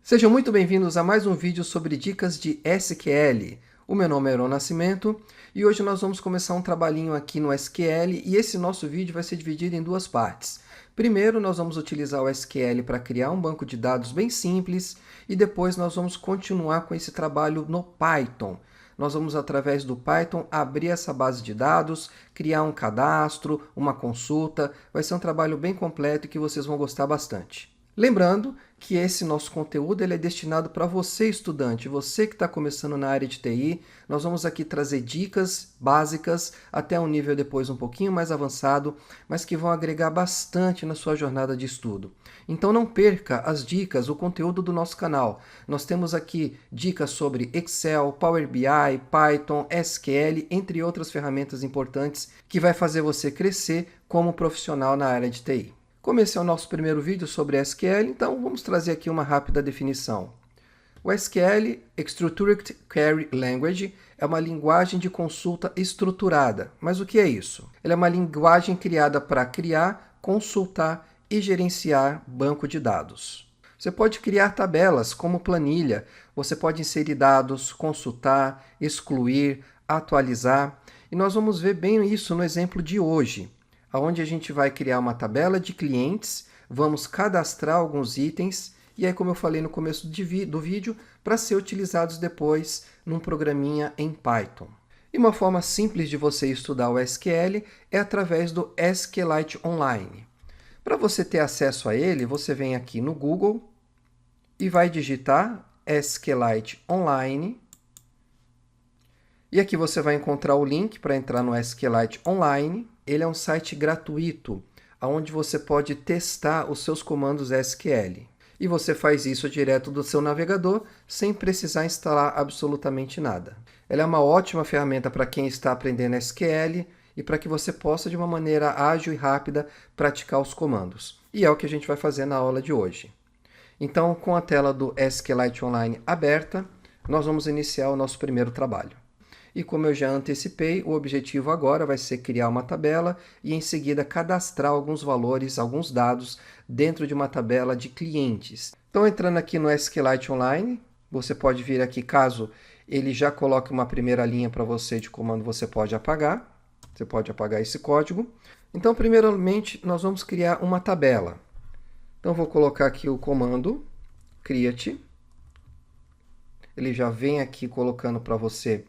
Sejam muito bem-vindos a mais um vídeo sobre dicas de SQL. O meu nome é Heron Nascimento e hoje nós vamos começar um trabalhinho aqui no SQL e esse nosso vídeo vai ser dividido em duas partes. Primeiro, nós vamos utilizar o SQL para criar um banco de dados bem simples e depois nós vamos continuar com esse trabalho no Python. Nós vamos, através do Python, abrir essa base de dados, criar um cadastro, uma consulta. Vai ser um trabalho bem completo e que vocês vão gostar bastante. Lembrando que esse nosso conteúdo ele é destinado para você, estudante, você que está começando na área de TI. Nós vamos aqui trazer dicas básicas até um nível depois um pouquinho mais avançado, mas que vão agregar bastante na sua jornada de estudo. Então não perca as dicas, o conteúdo do nosso canal. Nós temos aqui dicas sobre Excel, Power BI, Python, SQL, entre outras ferramentas importantes que vai fazer você crescer como profissional na área de TI. Como esse é o nosso primeiro vídeo sobre SQL, então vamos trazer aqui uma rápida definição. O SQL, Structured Query Language, é uma linguagem de consulta estruturada. Mas o que é isso? Ela é uma linguagem criada para criar, consultar e gerenciar banco de dados. Você pode criar tabelas como planilha, você pode inserir dados, consultar, excluir, atualizar. E nós vamos ver bem isso no exemplo de hoje, onde a gente vai criar uma tabela de clientes, vamos cadastrar alguns itens, e aí, como eu falei no começo do vídeo, para ser utilizados depois num programinha em Python. E uma forma simples de você estudar o SQL é através do SQLite Online. Para você ter acesso a ele, você vem aqui no Google e vai digitar SQLite Online. E aqui você vai encontrar o link para entrar no SQLite Online. Ele é um site gratuito, onde você pode testar os seus comandos SQL. E você faz isso direto do seu navegador, sem precisar instalar absolutamente nada. Ela é uma ótima ferramenta para quem está aprendendo SQL e para que você possa, de uma maneira ágil e rápida, praticar os comandos. E é o que a gente vai fazer na aula de hoje. Então, com a tela do SQLite Online aberta, nós vamos iniciar o nosso primeiro trabalho. E como eu já antecipei, o objetivo agora vai ser criar uma tabela e em seguida cadastrar alguns valores, alguns dados dentro de uma tabela de clientes. Então, entrando aqui no SQLite Online, você pode vir aqui, caso ele já coloque uma primeira linha para você de comando, você pode apagar esse código. Então, primeiramente, nós vamos criar uma tabela. Então, vou colocar aqui o comando create. Ele já vem aqui colocando para você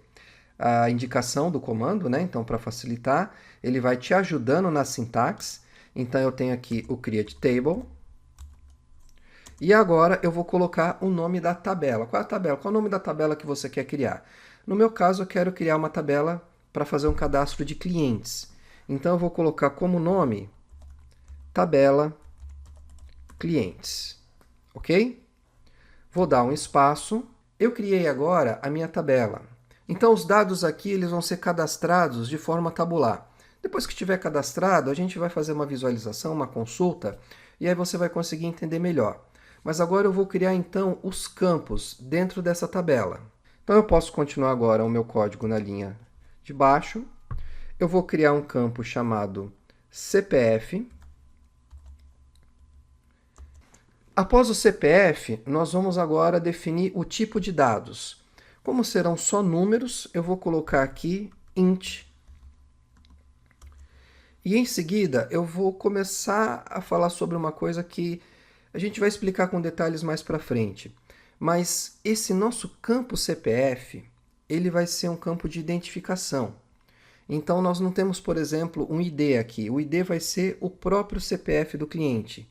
a indicação do comando, né? Então, para facilitar, ele vai te ajudando na sintaxe. Então, eu tenho aqui o create table. E agora eu vou colocar o nome da tabela. Qual é a tabela? Qual é o nome da tabela que você quer criar? No meu caso, eu quero criar uma tabela para fazer um cadastro de clientes. Então, eu vou colocar como nome tabela clientes. Ok? Vou dar um espaço. Eu criei agora a minha tabela. Então, os dados aqui eles vão ser cadastrados de forma tabular. Depois que estiver cadastrado, a gente vai fazer uma visualização, uma consulta, e aí você vai conseguir entender melhor. Mas agora eu vou criar, então, os campos dentro dessa tabela. Então, eu posso continuar agora o meu código na linha de baixo. Eu vou criar um campo chamado CPF. Após o CPF, nós vamos agora definir o tipo de dados. Como serão só números, eu vou colocar aqui int. E em seguida, eu vou começar a falar sobre uma coisa que a gente vai explicar com detalhes mais para frente. Mas esse nosso campo CPF, ele vai ser um campo de identificação. Então, nós não temos, por exemplo, um ID aqui. O ID vai ser o próprio CPF do cliente.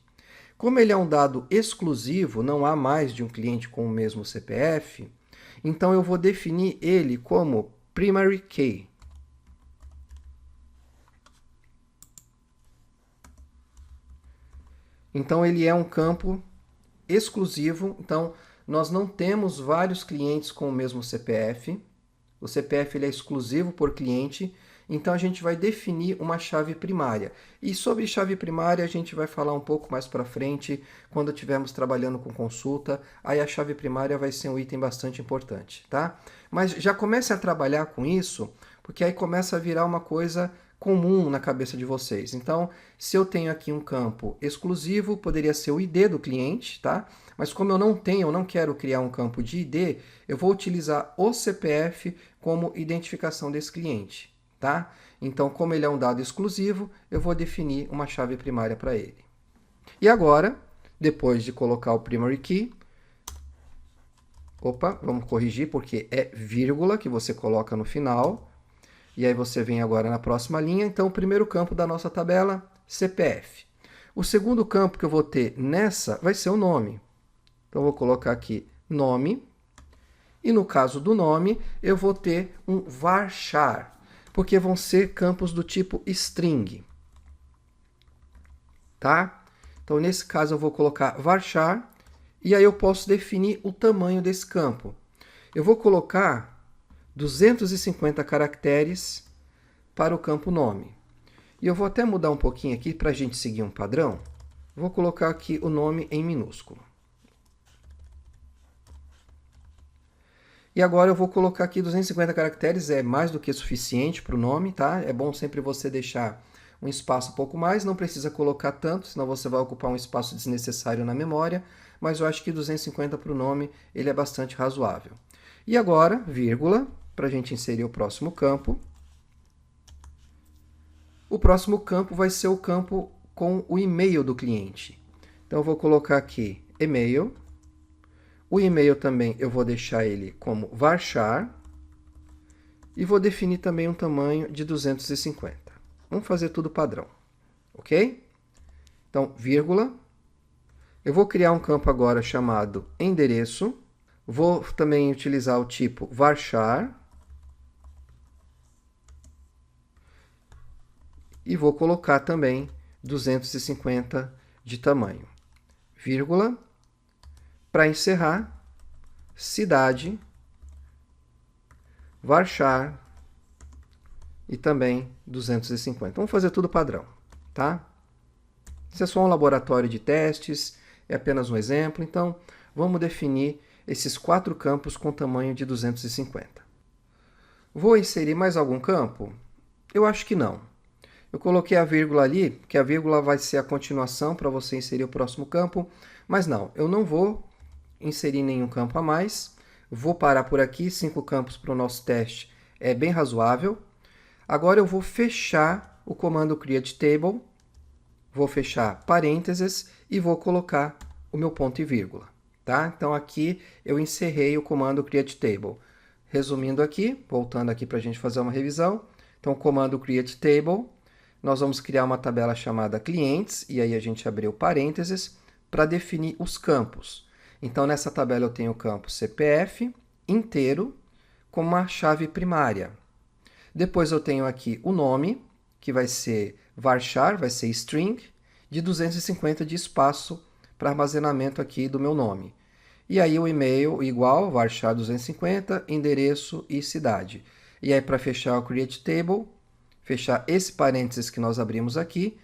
Como ele é um dado exclusivo, não há mais de um cliente com o mesmo CPF, então eu vou definir ele como primary key. Então ele é um campo exclusivo, então nós não temos vários clientes com o mesmo CPF. O CPF ele é exclusivo por cliente, então a gente vai definir uma chave primária. E sobre chave primária a gente vai falar um pouco mais para frente, quando estivermos trabalhando com consulta, aí a chave primária vai ser um item bastante importante, tá? Mas já comece a trabalhar com isso, porque aí começa a virar uma coisa comum na cabeça de vocês. Então, se eu tenho aqui um campo exclusivo, poderia ser o ID do cliente, tá? Mas como eu não quero criar um campo de ID, eu vou utilizar o CPF como identificação desse cliente, tá? Então, como ele é um dado exclusivo, eu vou definir uma chave primária para ele. E agora, depois de colocar o primary key, vamos corrigir porque é vírgula que você coloca no final. E aí você vem agora na próxima linha. Então, o primeiro campo da nossa tabela, CPF. O segundo campo que eu vou ter nessa vai ser o nome. Então, eu vou colocar aqui nome. E no caso do nome, eu vou ter um varchar, porque vão ser campos do tipo string. Tá? Então, nesse caso, eu vou colocar varchar. E aí eu posso definir o tamanho desse campo. Eu vou colocar 250 caracteres para o campo nome. E eu vou até mudar um pouquinho aqui para a gente seguir um padrão. Vou colocar aqui o nome em minúsculo. E agora eu vou colocar aqui 250 caracteres, é mais do que suficiente para o nome, tá? É bom sempre você deixar um espaço um pouco mais, não precisa colocar tanto, senão você vai ocupar um espaço desnecessário na memória, mas eu acho que 250 para o nome ele é bastante razoável. E agora, vírgula, para a gente inserir o próximo campo. O próximo campo vai ser o campo com o e-mail do cliente. Então, eu vou colocar aqui e-mail. O e-mail também eu vou deixar ele como varchar. E vou definir também um tamanho de 250. Vamos fazer tudo padrão, ok? Então, vírgula. Eu vou criar um campo agora chamado endereço. Vou também utilizar o tipo varchar. E vou colocar também 250 de tamanho. Vírgula. Para encerrar, cidade, varchar e também 250. Vamos fazer tudo padrão, tá? Isso é só um laboratório de testes, é apenas um exemplo. Então, vamos definir esses 4 campos com tamanho de 250. Vou inserir mais algum campo? Eu acho que não. Eu coloquei a vírgula ali, que a vírgula vai ser a continuação para você inserir o próximo campo, mas não, eu não vou inserir nenhum campo a mais. Vou parar por aqui, 5 campos para o nosso teste é bem razoável. Agora eu vou fechar o comando create table, vou fechar parênteses e vou colocar o meu ponto e vírgula. Tá? Então aqui eu encerrei o comando create table. Resumindo aqui, voltando aqui para a gente fazer uma revisão. Então, comando create table, nós vamos criar uma tabela chamada clientes, e aí a gente abriu parênteses para definir os campos. Então, nessa tabela eu tenho o campo CPF inteiro com uma chave primária. Depois eu tenho aqui o nome, que vai ser varchar, vai ser string, de 250 de espaço para armazenamento aqui do meu nome. E aí o e-mail igual, varchar 250, endereço e cidade. E aí para fechar o create table, fechar esse parênteses que nós abrimos aqui,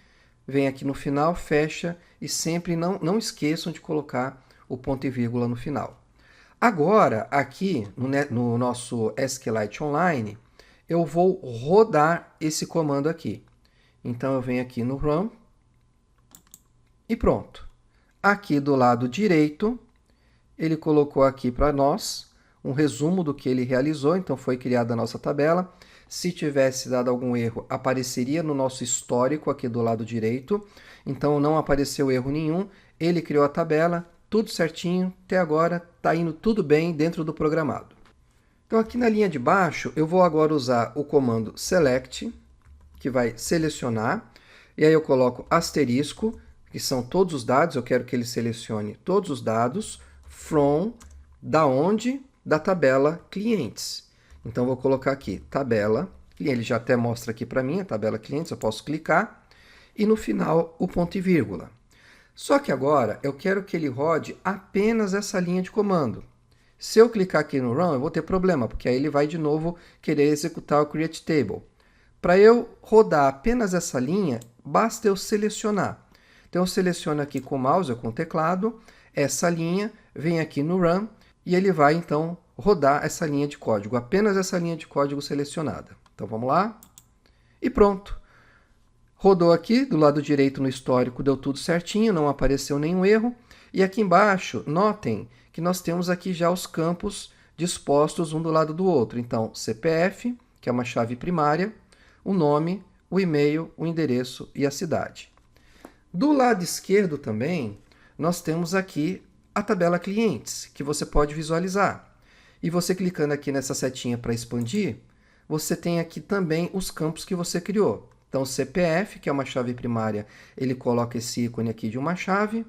vem aqui no final, fecha e sempre não esqueçam de colocar o ponto e vírgula no final. Agora, aqui no nosso SQLite Online, eu vou rodar esse comando aqui. Então, eu venho aqui no Run e pronto. Aqui do lado direito, ele colocou aqui para nós um resumo do que ele realizou. Então, foi criada a nossa tabela. Se tivesse dado algum erro, apareceria no nosso histórico aqui do lado direito. Então, não apareceu erro nenhum. Ele criou a tabela. Tudo certinho, até agora está indo tudo bem dentro do programado. Então aqui na linha de baixo eu vou agora usar o comando select, que vai selecionar, e aí eu coloco asterisco, que são todos os dados, eu quero que ele selecione todos os dados, from, da onde? Da tabela clientes. Então eu vou colocar aqui tabela, e ele já até mostra aqui para mim a tabela clientes, eu posso clicar, e no final o ponto e vírgula. Só que agora eu quero que ele rode apenas essa linha de comando. Se eu clicar aqui no Run, eu vou ter problema, porque aí ele vai de novo querer executar o Create Table. Para eu rodar apenas essa linha, basta eu selecionar. Então eu seleciono aqui com o mouse ou com o teclado, essa linha, vem aqui no Run, e ele vai então rodar essa linha de código, apenas essa linha de código selecionada. Então vamos lá, e pronto. Rodou aqui, do lado direito no histórico deu tudo certinho, não apareceu nenhum erro. E aqui embaixo, notem que nós temos aqui já os campos dispostos um do lado do outro. Então, CPF, que é uma chave primária, o nome, o e-mail, o endereço e a cidade. Do lado esquerdo também, nós temos aqui a tabela clientes, que você pode visualizar. E você clicando aqui nessa setinha para expandir, você tem aqui também os campos que você criou. Então, o CPF, que é uma chave primária, ele coloca esse ícone aqui de uma chave,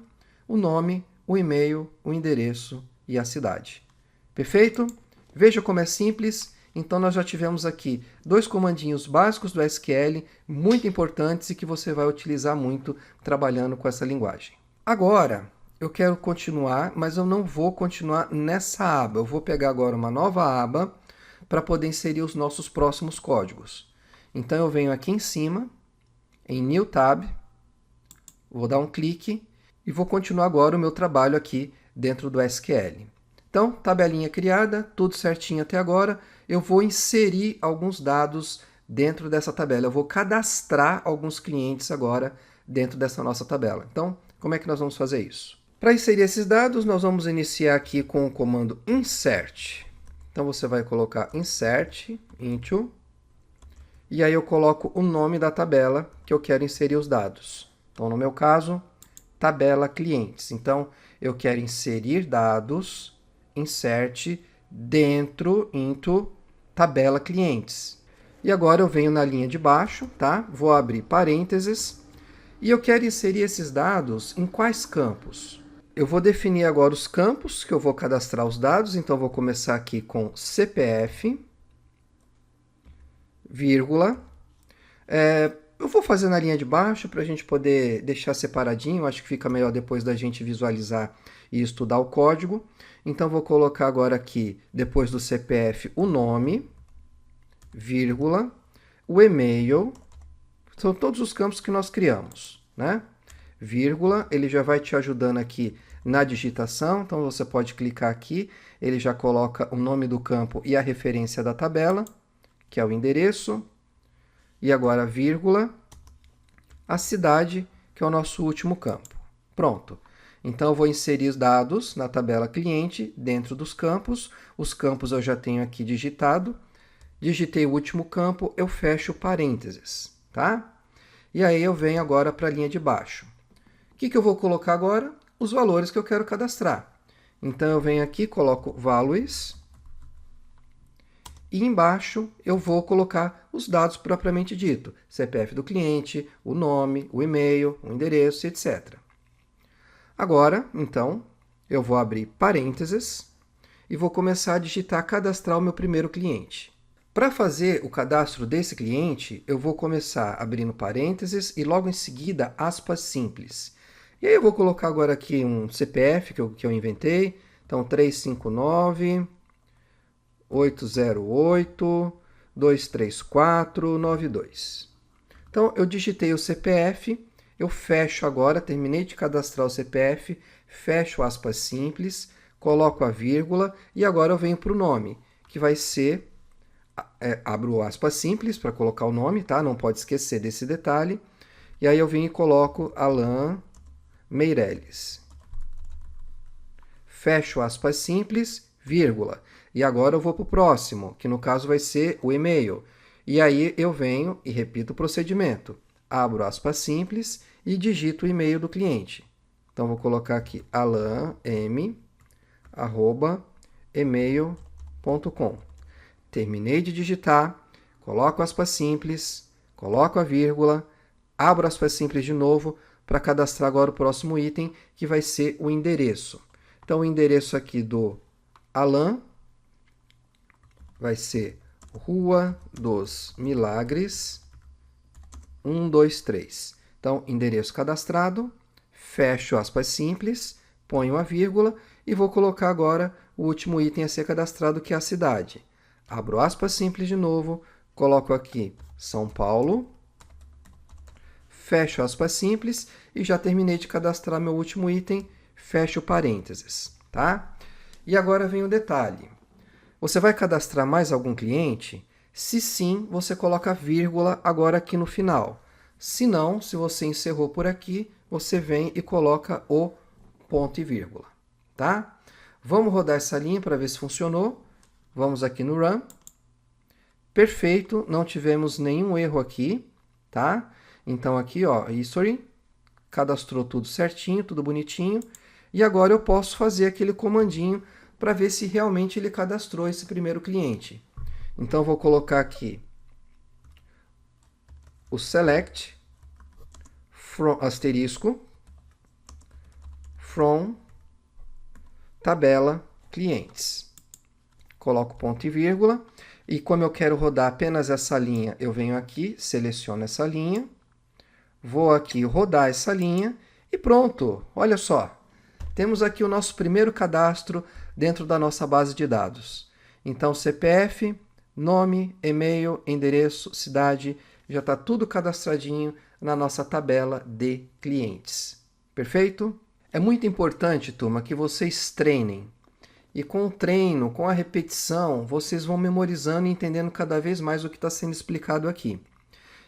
o nome, o e-mail, o endereço e a cidade. Perfeito? Veja como é simples. Então, nós já tivemos aqui 2 comandinhos básicos do SQL, muito importantes e que você vai utilizar muito trabalhando com essa linguagem. Agora, eu quero continuar, mas eu não vou continuar nessa aba. Eu vou pegar agora uma nova aba para poder inserir os nossos próximos códigos. Então, eu venho aqui em cima, em New Tab, vou dar um clique e vou continuar agora o meu trabalho aqui dentro do SQL. Então, tabelinha criada, tudo certinho até agora. Eu vou inserir alguns dados dentro dessa tabela. Eu vou cadastrar alguns clientes agora dentro dessa nossa tabela. Então, como é que nós vamos fazer isso? Para inserir esses dados, nós vamos iniciar aqui com o comando insert. Então, você vai colocar insert into, e aí eu coloco o nome da tabela que eu quero inserir os dados. Então, no meu caso, tabela clientes. Então, eu quero inserir dados, insert, dentro, into, tabela clientes. E agora eu venho na linha de baixo, tá? Vou abrir parênteses, e eu quero inserir esses dados em quais campos? Eu vou definir agora os campos que eu vou cadastrar os dados, então eu vou começar aqui com CPF, vírgula. Eu vou fazer na linha de baixo para a gente poder deixar separadinho, acho que fica melhor depois da gente visualizar e estudar o código. Então, vou colocar agora aqui, depois do CPF, o nome, vírgula, o e-mail, são todos os campos que nós criamos, né? Vírgula, ele já vai te ajudando aqui na digitação, então você pode clicar aqui, ele já coloca o nome do campo e a referência da tabela, que é o endereço, e agora vírgula, a cidade, que é o nosso último campo. Pronto. Então, eu vou inserir os dados na tabela cliente dentro dos campos. Os campos eu já tenho aqui digitado. Digitei o último campo, eu fecho parênteses, tá? E aí eu venho agora para a linha de baixo. O que eu vou colocar agora? Os valores que eu quero cadastrar. Então, eu venho aqui, coloco values. E embaixo eu vou colocar os dados propriamente dito. CPF do cliente, o nome, o e-mail, o endereço, etc. Agora, então, eu vou abrir parênteses e vou começar a digitar cadastrar o meu primeiro cliente. Para fazer o cadastro desse cliente, eu vou começar abrindo parênteses e logo em seguida aspas simples. E aí eu vou colocar agora aqui um CPF que eu inventei, então 359 808 23492. Então, eu digitei o CPF, eu fecho agora, terminei de cadastrar o CPF, fecho aspas simples, coloco a vírgula e agora eu venho para o nome, que vai ser, abro aspas simples para colocar o nome, tá? Não pode esquecer desse detalhe. E aí eu venho e coloco Alan Meirelles. Fecho aspas simples, vírgula. E agora eu vou para o próximo, que no caso vai ser o e-mail. E aí eu venho e repito o procedimento. Abro aspas simples e digito o e-mail do cliente. Então, vou colocar aqui alan.m@email.com. Terminei de digitar, coloco aspas simples, coloco a vírgula, abro aspas simples de novo para cadastrar agora o próximo item, que vai ser o endereço. Então, o endereço aqui do Alan vai ser Rua dos Milagres, 123. Então, endereço cadastrado, fecho aspas simples, ponho a vírgula e vou colocar agora o último item a ser cadastrado, que é a cidade. Abro aspas simples de novo, coloco aqui São Paulo, fecho aspas simples e já terminei de cadastrar meu último item, fecho parênteses, tá? E agora vem o detalhe. Você vai cadastrar mais algum cliente? Se sim, você coloca vírgula agora aqui no final. Se não, se você encerrou por aqui, você vem e coloca o ponto e vírgula, tá? Vamos rodar essa linha para ver se funcionou. Vamos aqui no Run. Perfeito, não tivemos nenhum erro aqui, tá? Então aqui, ó, History, cadastrou tudo certinho, tudo bonitinho. E agora eu posso fazer aquele comandinho para ver se realmente ele cadastrou esse primeiro cliente. Então eu vou colocar aqui o select from asterisco from tabela clientes. Coloco ponto e vírgula. E como eu quero rodar apenas essa linha, eu venho aqui, seleciono essa linha, vou aqui rodar essa linha e pronto. Olha só, temos aqui o nosso primeiro cadastro dentro da nossa base de dados. Então, CPF, nome, e-mail, endereço, cidade, já está tudo cadastradinho na nossa tabela de clientes. Perfeito? É muito importante, turma, que vocês treinem. E com o treino, com a repetição, vocês vão memorizando e entendendo cada vez mais o que está sendo explicado aqui.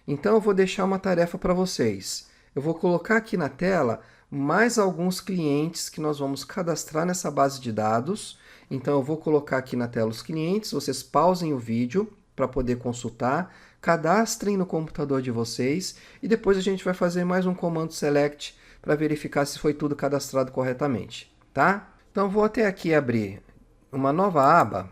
Então, eu vou deixar uma tarefa para vocês. Eu vou colocar aqui na tela mais alguns clientes que nós vamos cadastrar nessa base de dados. Então, eu vou colocar aqui na tela os clientes, vocês pausem o vídeo para poder consultar, cadastrem no computador de vocês e depois a gente vai fazer mais um comando select para verificar se foi tudo cadastrado corretamente, tá? Então, vou até aqui abrir uma nova aba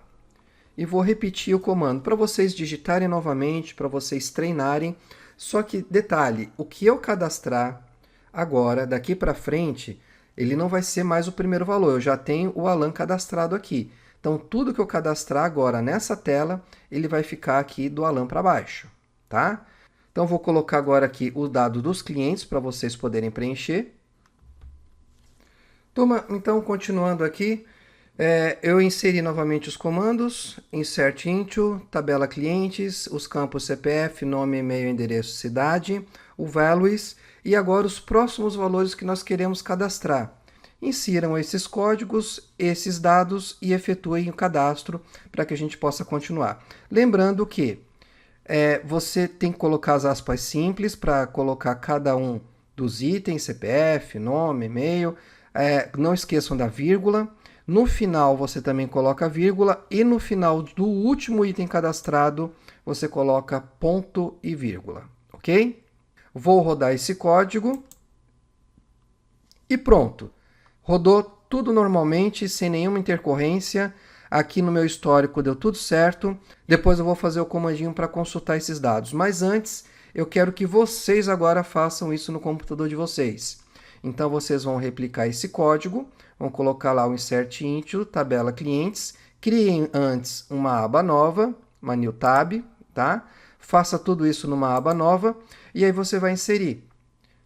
e vou repetir o comando para vocês digitarem novamente, para vocês treinarem. Só que, detalhe, o que eu cadastrar agora, daqui para frente, ele não vai ser mais o primeiro valor. Eu já tenho o Alan cadastrado aqui. Então, tudo que eu cadastrar agora nessa tela, ele vai ficar aqui do Alan para baixo, tá? Então, vou colocar agora aqui o dado dos clientes para vocês poderem preencher. Turma, então, continuando aqui, eu inseri novamente os comandos, insert into, tabela clientes, os campos CPF, nome, e-mail, endereço, cidade, o values e agora os próximos valores que nós queremos cadastrar. Insiram esses códigos, esses dados e efetuem o cadastro para que a gente possa continuar. Lembrando que você tem que colocar as aspas simples para colocar cada um dos itens, CPF, nome, e-mail. Não esqueçam da vírgula. No final você também coloca a vírgula e no final do último item cadastrado você coloca ponto e vírgula, ok? Vou rodar esse código e pronto. Rodou tudo normalmente, sem nenhuma intercorrência. Aqui no meu histórico deu tudo certo. Depois eu vou fazer o comandinho para consultar esses dados. Mas antes, eu quero que vocês agora façam isso no computador de vocês. Então, vocês vão replicar esse código, vão colocar lá o insert into, tabela clientes, criem antes uma aba nova, uma new tab, tá? Faça tudo isso numa aba nova e aí você vai inserir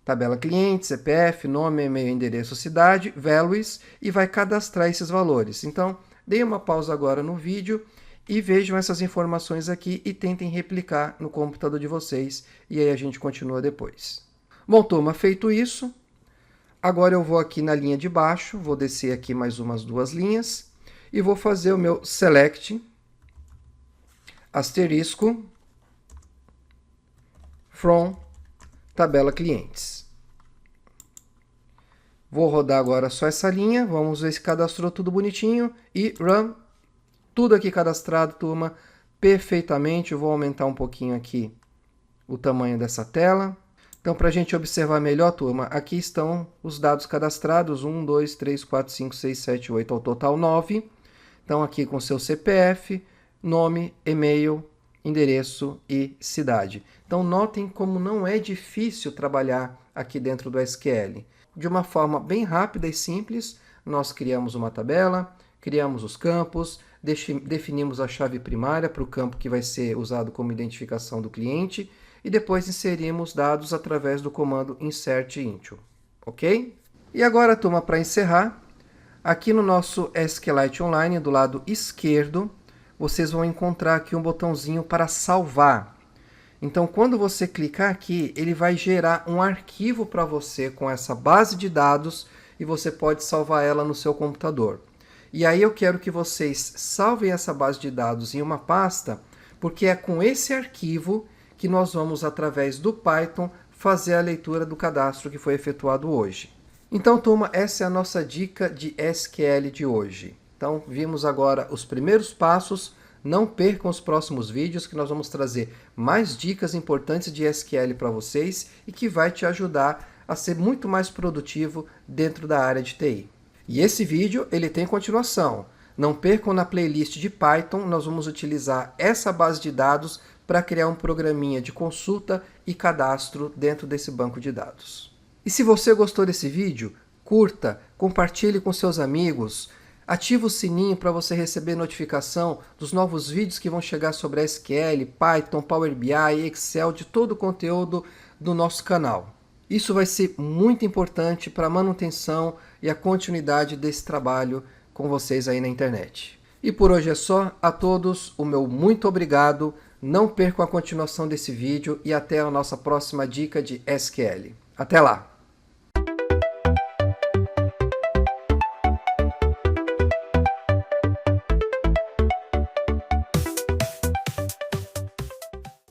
tabela clientes, CPF, nome, e-mail, endereço, cidade, values e vai cadastrar esses valores. Então, deem uma pausa agora no vídeo e vejam essas informações aqui e tentem replicar no computador de vocês e aí a gente continua depois. Bom, turma, feito isso, agora eu vou aqui na linha de baixo, vou descer aqui mais umas duas linhas e vou fazer o meu select asterisco from tabela clientes. Vou rodar agora só essa linha, vamos ver se cadastrou tudo bonitinho e run. Tudo aqui cadastrado, turma, perfeitamente. Eu vou aumentar um pouquinho aqui o tamanho dessa tela. Então, para a gente observar melhor, turma, aqui estão os dados cadastrados, 1, 2, 3, 4, 5, 6, 7, 8, ao total 9. Então, aqui com seu CPF, nome, e-mail, endereço e cidade. Então, notem como não é difícil trabalhar aqui dentro do SQL. De uma forma bem rápida e simples, nós criamos uma tabela, criamos os campos, definimos a chave primária para o campo que vai ser usado como identificação do cliente, e depois inserimos dados através do comando insert into, ok? E agora, turma, para encerrar, aqui no nosso SQLite Online, do lado esquerdo, vocês vão encontrar aqui um botãozinho para salvar. Então, quando você clicar aqui, ele vai gerar um arquivo para você com essa base de dados e você pode salvar ela no seu computador. E aí eu quero que vocês salvem essa base de dados em uma pasta, porque é com esse arquivo que nós vamos, através do Python, fazer a leitura do cadastro que foi efetuado hoje. Então, turma, essa é a nossa dica de SQL de hoje. Então, vimos agora os primeiros passos. Não percam os próximos vídeos, que nós vamos trazer mais dicas importantes de SQL para vocês e que vai te ajudar a ser muito mais produtivo dentro da área de TI. E esse vídeo ele tem continuação. Não percam, na playlist de Python, nós vamos utilizar essa base de dados para criar um programinha de consulta e cadastro dentro desse banco de dados. E se você gostou desse vídeo, curta, compartilhe com seus amigos, ative o sininho para você receber notificação dos novos vídeos que vão chegar sobre SQL, Python, Power BI, Excel, de todo o conteúdo do nosso canal. Isso vai ser muito importante para a manutenção e a continuidade desse trabalho com vocês aí na internet. E por hoje é só. A todos, o meu muito obrigado. Não percam a continuação desse vídeo e até a nossa próxima dica de SQL. Até lá!